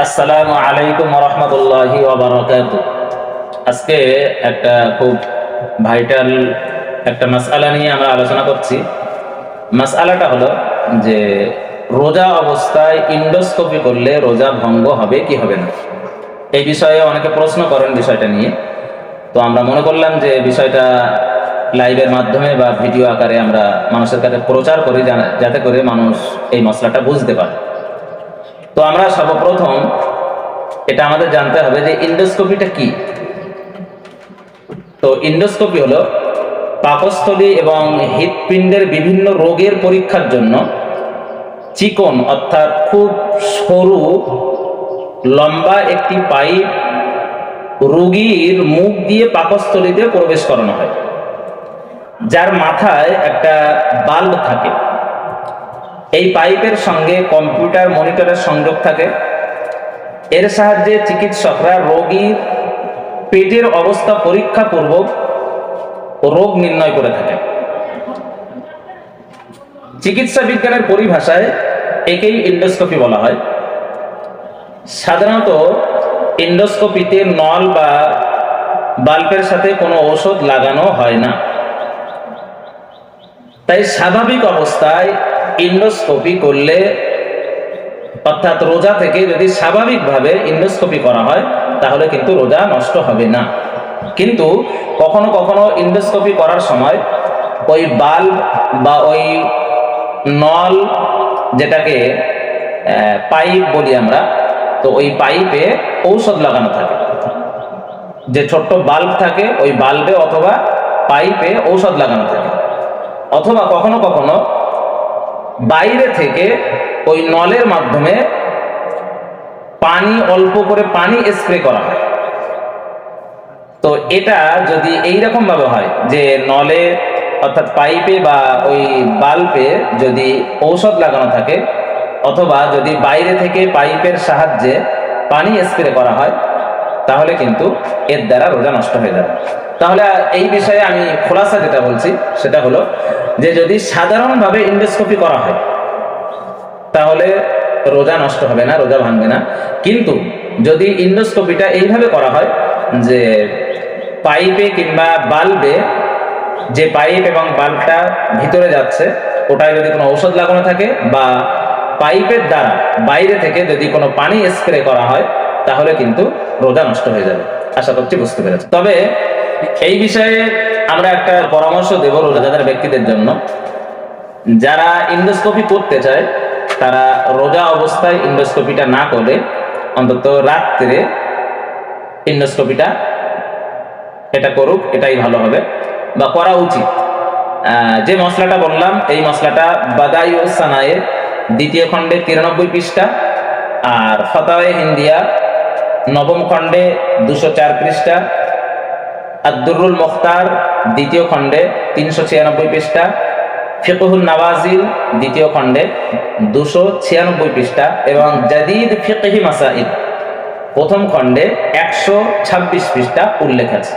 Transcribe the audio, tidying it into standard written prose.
আসসালামু আলাইকুম ওয়া রাহমাতুল্লাহি ওয়া বারাকাতুহু। আজকে একটা খুব ভাইটাল একটা মাসআলা নিয়ে আমরা আলোচনা করছি। মাসআলাটা হলো যে রোজা অবস্থায় ইন্ডোস্কোপি করলে রোজা ভঙ্গ হবে কি হবে না। এই বিষয়ে অনেকে প্রশ্ন করেন বিষয়টা নিয়ে। তো আমরা মনে করলাম যে বিষয়টা লাইভের মাধ্যমে বা ভিডিও আকারে আমরা মানুষের কাছে প্রচার করি, যাতে করে মানুষ এই মশলাটা বুঝতে পারে। তো আমরা সর্বপ্রথম এটা আমাদের জানতে হবে যে ইন্ডোস্কোপিটা কি। তো ইন্ডোস্কোপি হলো পাকস্থলী এবং হৃৎপিণ্ডের বিভিন্ন রোগের পরীক্ষার জন্য চিকন অর্থাৎ খুব সরু লম্বা একটি পাইপ রোগীর মুখ দিয়ে পাকস্থলীতে প্রবেশ করানো হয়, যার মাথায় একটা বাল্ব থাকে। এই পাইপের সঙ্গে কম্পিউটার মনিটরের সংযোগ থাকে। এর সাহায্যে চিকিৎসকরা রোগীর পেটের অবস্থা পরীক্ষা পূর্বক রোগ নির্ণয় করে থাকেন। চিকিৎসা বিজ্ঞানের পরিভাষায় একেই ইন্ডোস্কোপি বলা হয়। সাধারণত ইন্ডোস্কোপিতে নল বা বাল্বের সাথে কোনো ঔষধ লাগানো হয় না। তাই স্বাভাবিক অবস্থায় ইন্ডোস্কোপি করলে, অর্থাৎ রোজা থেকে যদি স্বাভাবিকভাবে ইন্ডোস্কোপি করা হয়, তাহলে কিন্তু রোজা নষ্ট হবে না। কিন্তু কখনো কখনো ইন্ডোস্কোপি করার সময় ওই বাল্ব বা ওই নল, যেটাকে পাইপ বলি আমরা, তো ওই পাইপে ঔষধ লাগানো থাকে। যে ছোট্ট বাল্ব থাকে ওই বাল্বে অথবা পাইপে ঔষধ লাগানো থাকে। অথবা কখনো কখনো বাইরে থেকে ওই নলের মাধ্যমে পানি, অল্প করে পানি স্প্রে করা হয়। তো এটা যদি এইরকম ভাবে হয় যে নলে অর্থাৎ পাইপে বা ওই বাল্বে যদি ঔষধ লাগানো থাকে, অথবা যদি বাইরে থেকে পাইপের সাহায্যে পানি স্প্রে করা হয়, তাহলে কিন্তু এর দ্বারা রোজা নষ্ট হয়ে যাবে। তাহলে এই বিষয়ে আমি খোলাসা যেটা বলছি সেটা হলো যে যদি সাধারণভাবে ইন্ডোস্কোপি করা হয় তাহলে রোজা নষ্ট হবে না, রোজা ভাঙবে না। কিন্তু যদি ইন্ডোস্কোপিটা এইভাবে করা হয় যে পাইপে কিংবা বাল্বে, যে পাইপ এবং বাল্বটা ভিতরে যাচ্ছে ওটায় যদি কোনো ঔষধ লাগানো থাকে, বা পাইপের দ্বারা বাইরে থেকে যদি কোনো পানি স্প্রে করা হয়, তাহলে কিন্তু রোজা নষ্ট হয়ে যাবে। আশা করছি বুঝতে পেরেছি। তবে এই বিষয়ে আমরা একটা পরামর্শ দেব রোজাদার ব্যক্তিদের জন্য। যারা ইন্ডোস্কোপি করতে চায় তারা রোজা অবস্থায় ইন্ডোস্কোপিটা না করে অন্তত রাত্রে ইন্ডোস্কোপিটা এটা করুক, এটাই ভালো হবে বা করা উচিত। যে মশলাটা বললাম এই মশলাটা বাদাইউস সানায়ের 2য় খণ্ডে 93 পৃষ্ঠা, আর ফাতাওয়ে হিন্দিয়া 9ম খণ্ডে 204 পৃষ্ঠা, আদ-দুররুল মুখতার 2য় খণ্ডে 396 পৃষ্ঠা, ফিকহুন নাওয়াজিল 2য় খণ্ডে 296 পৃষ্ঠা এবং জাদীদ ফিকহি মাসাইল 1ম খণ্ডে 126 পৃষ্ঠা উল্লেখ আছে।